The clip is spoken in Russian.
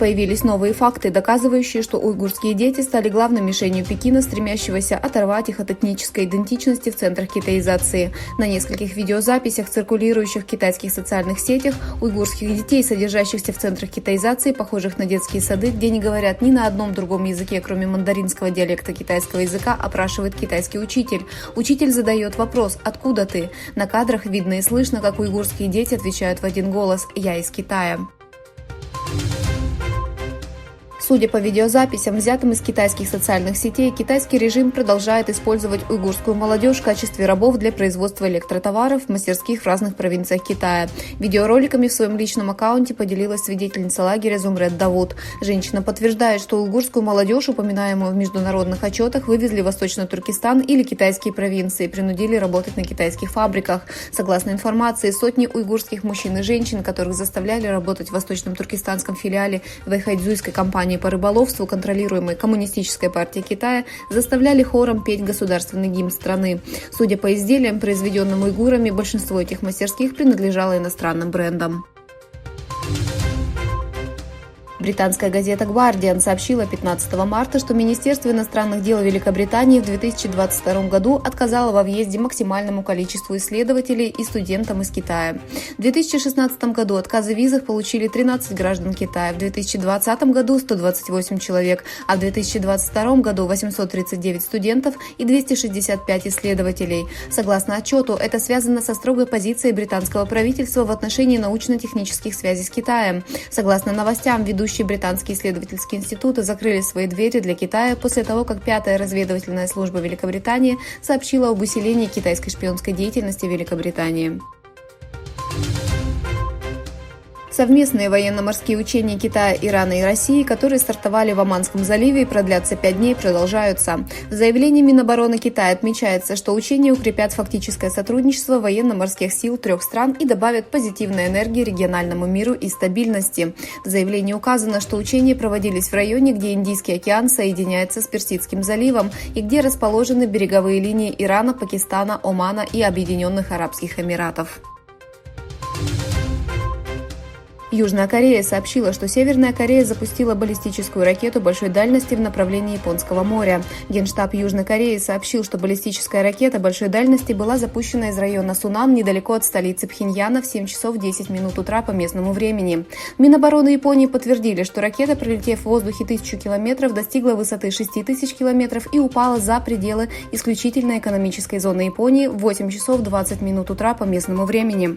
появились новые факты, доказывающие, что уйгурские дети стали главной мишенью Пекина, стремящегося оторвать их от этнической идентичности в центрах китаизации. На нескольких видеозаписях, циркулирующих в китайских социальных сетях, уйгурских детей, содержащихся в центрах китаизации, похожих на детские сады, где не говорят ни на одном другом языке, кроме мандаринского диалекта китайского языка, опрашивает китайский учитель. Учитель задает вопрос: «Откуда ты?». На кадрах видно и слышно, как уйгурские дети отвечают в один голос: «Я из Китая». Судя по видеозаписям, взятым из китайских социальных сетей, китайский режим продолжает использовать уйгурскую молодежь в качестве рабов для производства электротоваров в мастерских в разных провинциях Китая. Видеороликами в своем личном аккаунте поделилась свидетельница лагеря Зумрет Давуд. Женщина подтверждает, что уйгурскую молодежь, упоминаемую в международных отчетах, вывезли в Восточный Туркестан или китайские провинции, принудили работать на китайских фабриках. Согласно информации, сотни уйгурских мужчин и женщин, которых заставляли работать в Восточном туркестанском филиале вэйхайцзуйской компании по рыболовству, контролируемой Коммунистической партией Китая, заставляли хором петь государственный гимн страны. Судя по изделиям, произведенным уйгурами, большинство этих мастерских принадлежало иностранным брендам. Британская газета «Гвардиан» сообщила 15 марта, что Министерство иностранных дел Великобритании в 2022 году отказало во въезде максимальному количеству исследователей и студентам из Китая. В 2016 году отказы в визах получили 13 граждан Китая, в 2020 году 128 человек, а в 2022 году 839 студентов и 265 исследователей. Согласно отчету, это связано со строгой позицией британского правительства в отношении научно-технических связей с Китаем. Согласно новостям, ведущие британские исследовательские институты закрыли свои двери для Китая после того, как 5-я разведывательная служба Великобритании сообщила об усилении китайской шпионской деятельности в Великобритании. Совместные военно-морские учения Китая, Ирана и России, которые стартовали в Оманском заливе и продлятся 5 дней, продолжаются. В заявлении Минобороны Китая отмечается, что учения укрепят фактическое сотрудничество военно-морских сил 3 стран и добавят позитивной энергии региональному миру и стабильности. В заявлении указано, что учения проводились в районе, где Индийский океан соединяется с Персидским заливом и где расположены береговые линии Ирана, Пакистана, Омана и Объединенных Арабских Эмиратов. Южная Корея сообщила, что Северная Корея запустила баллистическую ракету большой дальности в направлении Японского моря. Генштаб Южной Кореи сообщил, что баллистическая ракета большой дальности была запущена из района Сунан недалеко от столицы Пхеньяна в 7 часов 10 минут утра по местному времени. Минобороны Японии подтвердили, что ракета, пролетев в воздухе 1000 километров, достигла высоты 6000 километров и упала за пределы исключительной экономической зоны Японии в 8 часов 20 минут утра по местному времени.